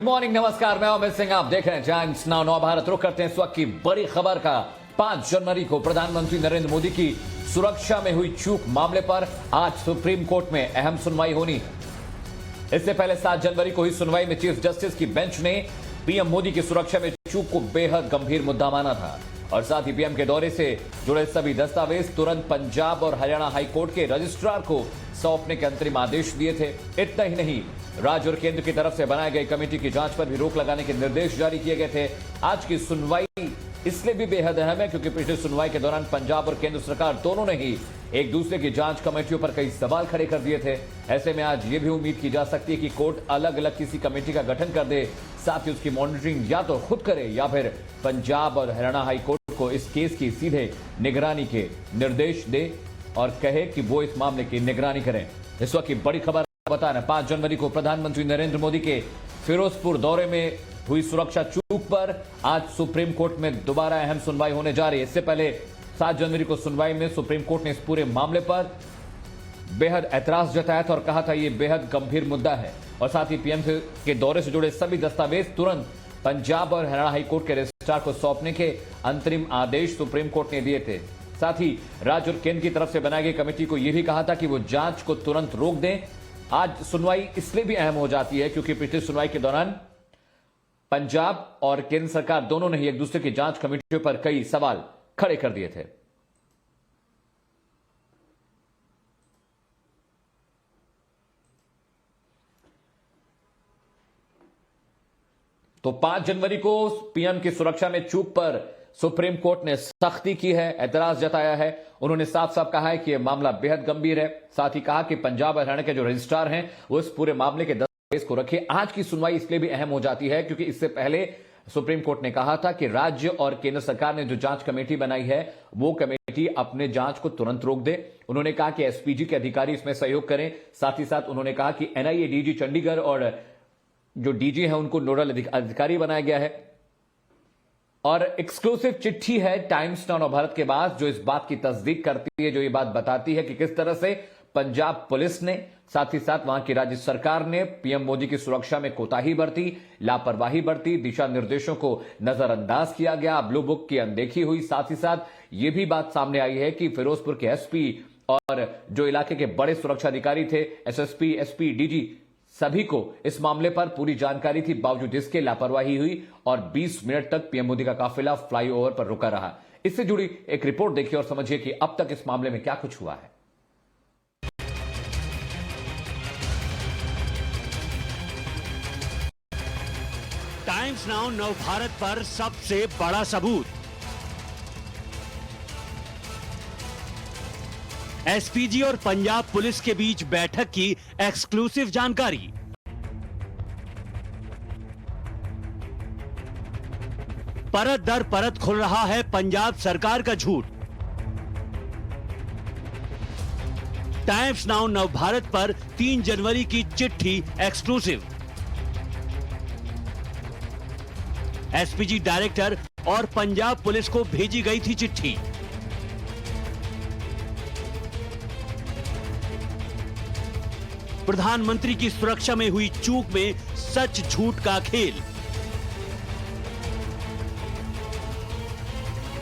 Morning, नमस्कार। मैं अमित सिंह, आप देख रहे हैं टाइम्स नाउ नव भारत। रुक करते हैं इस वक्त की बड़ी खबर का। 5 जनवरी को प्रधानमंत्री नरेंद्र मोदी की सुरक्षा में हुई चूक मामले पर आज सुप्रीम कोर्ट में अहम सुनवाई होनी है। इससे पहले 7 जनवरी को हुई सुनवाई में चीफ जस्टिस की बेंच ने पीएम मोदी की सुरक्षा में चूक को बेहद गंभीर मुद्दा माना था और साथ ही पीएम के दौरे से जुड़े सभी दस्तावेज तुरंत पंजाब और हरियाणा हाईकोर्ट के रजिस्ट्रार को सौंपने के अंतरिम आदेश दिए थे। इतना ही नहीं, राज्य और केंद्र की तरफ से बनाई गई कमेटी की जांच पर भी रोक लगाने के निर्देश जारी किए गए थे। आज की सुनवाई इसलिए भी बेहद अहम है क्योंकि पिछली सुनवाई के दौरान पंजाब और केंद्र सरकार दोनों ने ही एक दूसरे की जांच कमेटियों पर कई सवाल खड़े कर दिए थे। ऐसे में आज ये भी उम्मीद की जा सकती है कि कोर्ट अलग अलग किसी कमेटी का गठन कर दे, साथ ही उसकी मॉनिटरिंग या तो खुद करे या फिर पंजाब और हरियाणा हाईकोर्ट को इस केस की सीधे निगरानी के निर्देश दे और कहे कि वो इस मामले की निगरानी करें। इस वक्त की बड़ी खबर बता रहे 5 जनवरी को प्रधानमंत्री नरेंद्र मोदी के फिरोजपुर दौरे में हुई सुरक्षा चूक पर आज सुप्रीम कोर्ट में दोबारा अहम सुनवाई होने जा रही है। इससे पहले 7 जनवरी को सुनवाई में सुप्रीम कोर्ट ने इस पूरे मामले पर बेहद ऐतराज जताया था और कहा था यह बेहद गंभीर मुद्दा है और साथ ही पीएम के दौरे से जुड़े सभी दस्तावेज तुरंत पंजाब और हरियाणा हाईकोर्ट के रजिस्ट्रार को सौंपने के अंतरिम आदेश सुप्रीम कोर्ट ने दिए थे। साथ ही राज्य और केंद्र की तरफ से बनाई गई कमेटी को यह भी कहा था कि वो जांच को तुरंत रोक दें। आज सुनवाई इसलिए भी अहम हो जाती है क्योंकि पिछली सुनवाई के दौरान पंजाब और केंद्र सरकार दोनों ने ही एक दूसरे की जांच कमेटियों पर कई सवाल खड़े कर दिए थे। तो 5 जनवरी को पीएम की सुरक्षा में चूक पर सुप्रीम कोर्ट ने सख्ती की है, ऐतराज जताया है। उन्होंने साफ साफ कहा है कि यह मामला बेहद गंभीर है। साथ ही कहा कि पंजाब और हरियाणा के जो रजिस्ट्रार हैं वो इस पूरे मामले के दस्तावेज को रखे। आज की सुनवाई इसलिए भी अहम हो जाती है क्योंकि इससे पहले सुप्रीम कोर्ट ने कहा था कि राज्य और केंद्र सरकार ने जो जांच कमेटी बनाई है वो कमेटी अपने जांच को तुरंत रोक दे। उन्होंने कहा कि एसपीजी के अधिकारी इसमें सहयोग करें। साथ ही साथ उन्होंने कहा कि एनआईए डीजी चंडीगढ़ और जो डीजी है उनको नोडल अधिकारी बनाया गया है। और एक्सक्लूसिव चिट्ठी है टाइम्स नाउ भारत के बाद जो इस बात की तस्दीक करती है, जो ये बात बताती है कि किस तरह से पंजाब पुलिस ने साथ ही साथ वहां की राज्य सरकार ने पीएम मोदी की सुरक्षा में कोताही बरती, लापरवाही बरती, दिशा निर्देशों को नजरअंदाज किया गया, ब्लू बुक की अनदेखी हुई। साथ ही साथ यह भी बात सामने आई है कि फिरोजपुर के एसपी और जो इलाके के बड़े सुरक्षा अधिकारी थे, एसएसपी, एसपी, डीजी, सभी को इस मामले पर पूरी जानकारी थी, बावजूद इसके लापरवाही हुई और 20 मिनट तक पीएम मोदी का काफिला फ्लाईओवर पर रुका रहा। इससे जुड़ी एक रिपोर्ट देखिए और समझिए कि अब तक इस मामले में क्या कुछ हुआ है। टाइम्स नाउ नव भारत पर सबसे बड़ा सबूत। एसपीजी और पंजाब पुलिस के बीच बैठक की एक्सक्लूसिव जानकारी। परत दर परत खुल रहा है पंजाब सरकार का झूठ। टाइम्स नाउ नव भारत पर 3 जनवरी की चिट्ठी एक्सक्लूसिव। एसपीजी डायरेक्टर और पंजाब पुलिस को भेजी गई थी चिट्ठी। प्रधानमंत्री की सुरक्षा में हुई चूक में सच झूठ का खेल।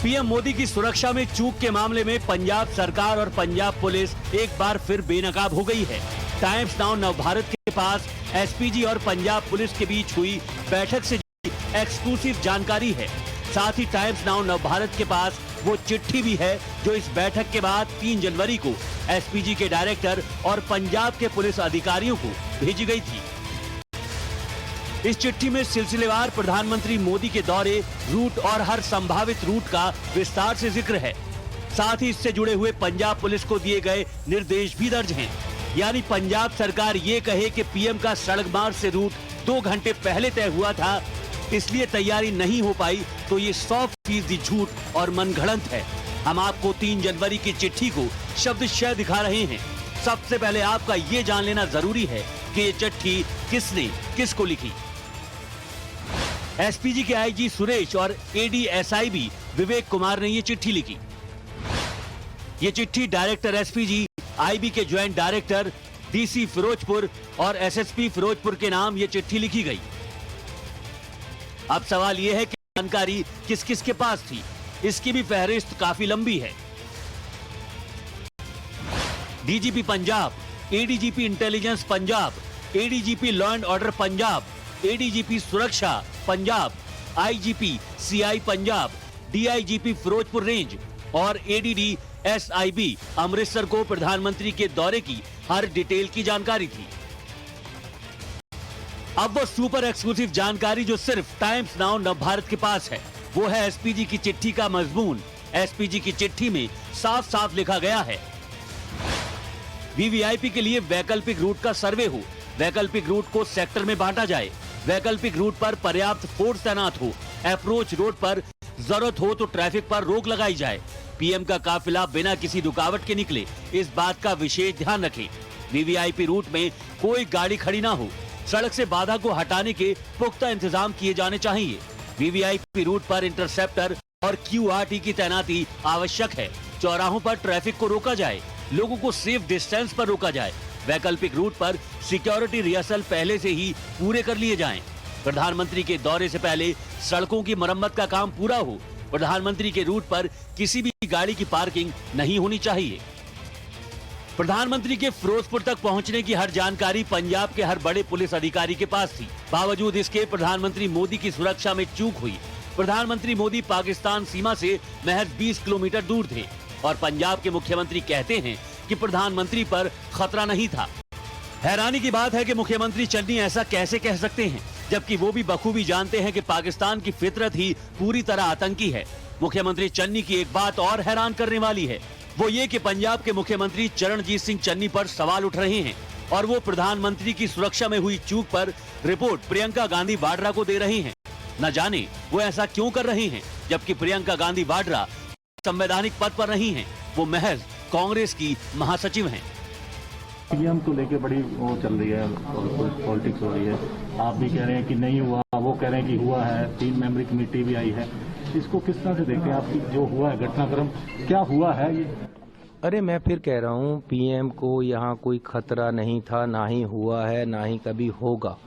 पीएम मोदी की सुरक्षा में चूक के मामले में पंजाब सरकार और पंजाब पुलिस एक बार फिर बेनकाब हो गई है। टाइम्स नाउ नव भारत के पास एसपीजी और पंजाब पुलिस के बीच हुई बैठक से एक्सक्लूसिव जानकारी है। साथ ही टाइम्स नाउ नव भारत के पास वो चिट्ठी भी है जो इस बैठक के बाद 3 जनवरी को एसपीजी के डायरेक्टर और पंजाब के पुलिस अधिकारियों को भेजी गई थी। इस चिट्ठी में सिलसिलेवार प्रधानमंत्री मोदी के दौरे, रूट और हर संभावित रूट का विस्तार से जिक्र है। साथ ही इससे जुड़े हुए पंजाब पुलिस को दिए गए निर्देश भी दर्ज हैं। यानी पंजाब सरकार ये कहे कि पीएम का सड़क मार्ग से रूट 2 घंटे पहले तय हुआ था, इसलिए तैयारी नहीं हो पाई, तो ये 100% झूठ और मनगढ़ंत है। हम आपको 3 जनवरी की चिट्ठी को शब्दशः दिखा रहे हैं। सबसे पहले आपका ये जान लेना जरूरी है कि ये चिट्ठी किसने किसको लिखी। एसपीजी के आईजी सुरेश और एडीएसआईबी विवेक कुमार ने ये चिट्ठी लिखी। ये चिट्ठी डायरेक्टर एसपीजी, आईबी के ज्वाइंट डायरेक्टर, डीसी फिरोजपुर और एसएसपी फिरोजपुर के नाम ये चिट्ठी लिखी गई। अब सवाल यह है कि जानकारी किस किस के पास थी। इसकी भी फहरिस्त काफी लंबी है। DGP Punjab, ADGP intelligence Punjab, ADGP law and order Punjab, ADGP सुरक्षा Punjab, IGP CI Punjab, DIGP Firozpur range और एडीडी एसआईबी अमृतसर को प्रधानमंत्री के दौरे की हर डिटेल की जानकारी थी। अब वो सुपर एक्सक्लूसिव जानकारी जो सिर्फ टाइम्स नाउ नवभारत के पास है, वो है एसपीजी की चिट्ठी का मजमून। एसपीजी की चिट्ठी में साफ साफ लिखा गया है, वीवीआईपी के लिए वैकल्पिक रूट का सर्वे हो, वैकल्पिक रूट को सेक्टर में बांटा जाए, वैकल्पिक रूट पर पर्याप्त फोर्स तैनात हो, अप्रोच रोड पर जरूरत हो तो ट्रैफिक पर रोक लगाई जाए, पीएम का काफिला बिना किसी रुकावट के निकले, इस बात का विशेष ध्यान रखें। वीवीआईपी रूट में कोई गाड़ी खड़ी ना हो, सड़क से बाधा को हटाने के पुख्ता इंतजाम किए जाने चाहिए। वीवीआईपी रूट पर इंटरसेप्टर और क्यूआरटी की तैनाती आवश्यक है। चौराहों पर ट्रैफिक को रोका जाए, लोगों को सेफ डिस्टेंस पर रोका जाए। वैकल्पिक रूट पर सिक्योरिटी रिहर्सल पहले से ही पूरे कर लिए जाएं। प्रधानमंत्री के दौरे से पहले सड़कों की मरम्मत का काम पूरा हो। प्रधानमंत्री के रूट पर किसी भी गाड़ी की पार्किंग नहीं होनी चाहिए। प्रधानमंत्री के फिरोजपुर तक पहुंचने की हर जानकारी पंजाब के हर बड़े पुलिस अधिकारी के पास थी। बावजूद इसके प्रधानमंत्री मोदी की सुरक्षा में चूक हुई। प्रधानमंत्री मोदी पाकिस्तान सीमा से महज 20 किलोमीटर दूर थे और पंजाब के मुख्यमंत्री कहते हैं कि प्रधानमंत्री पर खतरा नहीं था। हैरानी की बात है कि मुख्यमंत्री चन्नी ऐसा कैसे कह सकते हैं, जबकि वो भी बखूबी जानते हैं कि पाकिस्तान की फितरत ही पूरी तरह आतंकी है। मुख्यमंत्री चन्नी की एक बात और हैरान करने वाली है, वो ये कि पंजाब के मुख्यमंत्री चरणजीत सिंह चन्नी पर सवाल उठ रहे हैं और वो प्रधानमंत्री की सुरक्षा में हुई चूक पर रिपोर्ट प्रियंका गांधी वाड्रा को दे रहे हैं। न जाने वो ऐसा क्यों कर रहे हैं, जबकि प्रियंका गांधी वाड्रा संवैधानिक पद पर नहीं है, वो महज कांग्रेस की महासचिव हैं। पीएम को लेके बड़ी वो चल रही है, पॉलिटिक्स हो रही है। आप भी कह रहे हैं कि नहीं हुआ, वो कह रहे हैं कि हुआ है। 3 मेंबरी कमेटी भी आई है। इसको किस तरह से देखते हैं आपकी, जो हुआ है घटनाक्रम क्या हुआ है ये? अरे मैं फिर कह रहा हूँ, पीएम को यहाँ कोई खतरा नहीं था, ना ही हुआ है, ना ही कभी होगा।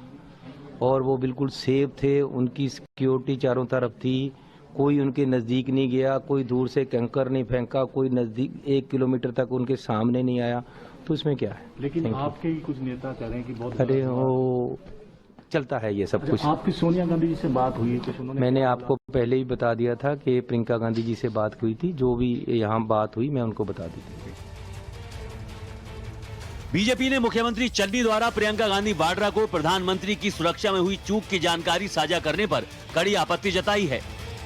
और वो बिल्कुल सेफ थे, उनकी सिक्योरिटी चारों तरफ थी, कोई उनके नज़दीक नहीं गया, कोई दूर से कंकर नहीं फेंका, कोई नज़दीक 1 किलोमीटर तक उनके सामने नहीं आया। तो इसमें क्या है? लेकिन आपके ही कुछ नेता कह रहे हैं कि बहुत अरे वो चलता है ये सब कुछ। आपकी सोनिया गांधी जी से बात हुई है? उन्होंने मैंने आपको पहले ही बता दिया था कि प्रियंका गांधी जी से बात हुई थी। जो भी यहाँ बात हुई मैं उनको बता दी थी। बीजेपी ने मुख्यमंत्री चन्नी द्वारा प्रियंका गांधी वाड्रा को प्रधानमंत्री की सुरक्षा में हुई चूक की जानकारी साझा करने पर कड़ी आपत्ति जताई है।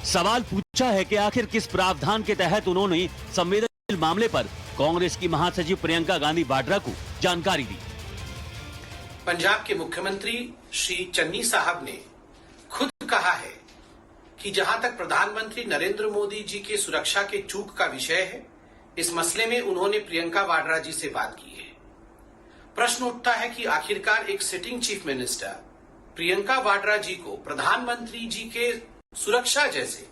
सवाल पूछा है कि आखिर किस प्रावधान के तहत उन्होंने संवेदनशील मामले पर कांग्रेस की महासचिव प्रियंका गांधी वाड्रा को जानकारी दी। पंजाब के मुख्यमंत्री श्री चन्नी साहब ने खुद कहा है कि जहां तक प्रधानमंत्री नरेंद्र मोदी जी के सुरक्षा के चूक का विषय है, इस मसले में उन्होंने प्रियंका वाड्रा जी से बात की है। प्रश्न उठता है कि आखिरकार एक sitting chief minister Priyanka Vadra ji को प्रधानमंत्री जी के सुरक्षा जैसे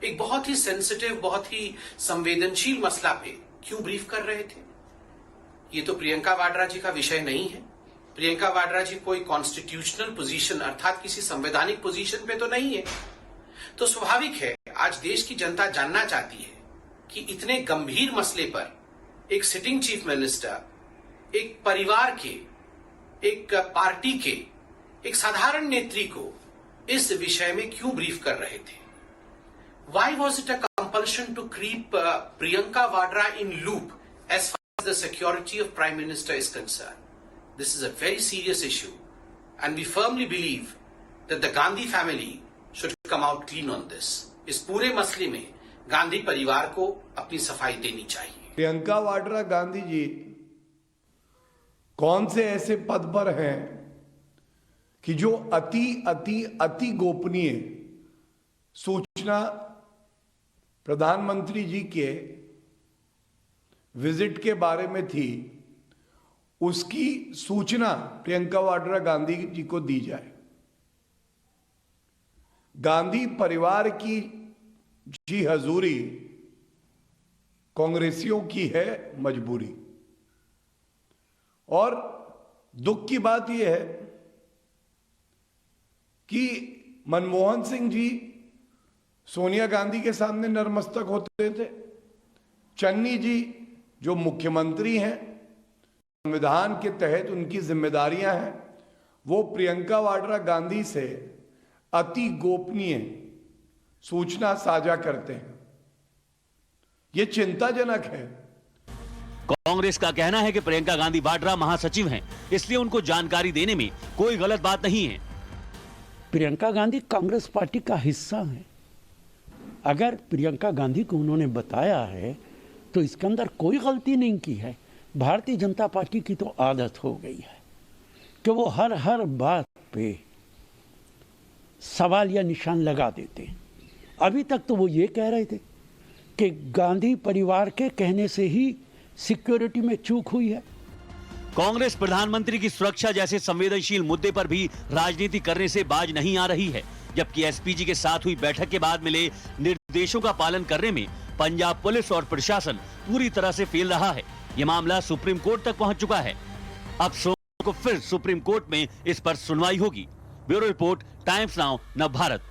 एक बहुत ही सेंसिटिव, बहुत ही संवेदनशील मसला पे क्यों ब्रीफ कर रहे थे? ये तो प्रियंका वाड्रा जी का विषय नहीं है। प्रियंका वाड्रा जी कोई कॉन्स्टिट्यूशनल पोजीशन अर्थात किसी संवैधानिक पोजीशन पे तो नहीं है। तो स्वाभाविक है आज देश की जनता जानना चाहती है कि इतने गंभीर मसले पर एक सिटिंग चीफ मिनिस्टर, एक परिवार के, एक पार्टी के, एक साधारण नेत्री को इस विषय में क्यों ब्रीफ कर रहे थे? Why was it a compulsion to keep Priyanka Vadra in loop as far as the security of Prime Minister is concerned? This is a very serious issue, and we firmly believe that the Gandhi family should come out clean on this. इस पूरे मसले में गांधी परिवार को अपनी सफाई देनी चाहिए। प्रियंका वाड्रा गांधी जी कौन से ऐसे पद पर हैं कि जो अति गोपनीय सूचना प्रधानमंत्री जी के विजिट के बारे में थी, उसकी सूचना प्रियंका वाड्रा गांधी जी को दी जाए? गांधी परिवार की जी हजूरी कांग्रेसियों की है मजबूरी। और दुख की बात यह है कि मनमोहन सिंह जी सोनिया गांधी के सामने नतमस्तक होते थे। चन्नी जी जो मुख्यमंत्री हैं, संविधान के तहत उनकी जिम्मेदारियां हैं, वो प्रियंका वाड्रा गांधी से अति गोपनीय सूचना साझा करते हैं। ये चिंताजनक है। कांग्रेस का कहना है कि प्रियंका गांधी वाड्रा महासचिव हैं, इसलिए उनको जानकारी देने में कोई गलत बात नहीं है। प्रियंका गांधी कांग्रेस पार्टी का हिस्सा है। अगर प्रियंका गांधी को उन्होंने बताया है तो इसके अंदर कोई गलती नहीं की है। भारतीय जनता पार्टी की तो आदत हो गई है कि वो हर बात पे सवाल या निशान लगा देते हैं। अभी तक तो वो ये कह रहे थे कि गांधी परिवार के कहने से ही सिक्योरिटी में चूक हुई है। कांग्रेस प्रधानमंत्री की सुरक्षा जैसे संवेदनशील मुद्दे पर भी राजनीति करने से बाज नहीं आ रही है, जबकि एसपीजी के साथ हुई बैठक के बाद मिले निर्देशों का पालन करने में पंजाब पुलिस और प्रशासन पूरी तरह से फेल रहा है। यह मामला सुप्रीम कोर्ट तक पहुंच चुका है। अब सोमवार को फिर सुप्रीम कोर्ट में इस पर सुनवाई होगी। Bureau report, times now, Navbharat.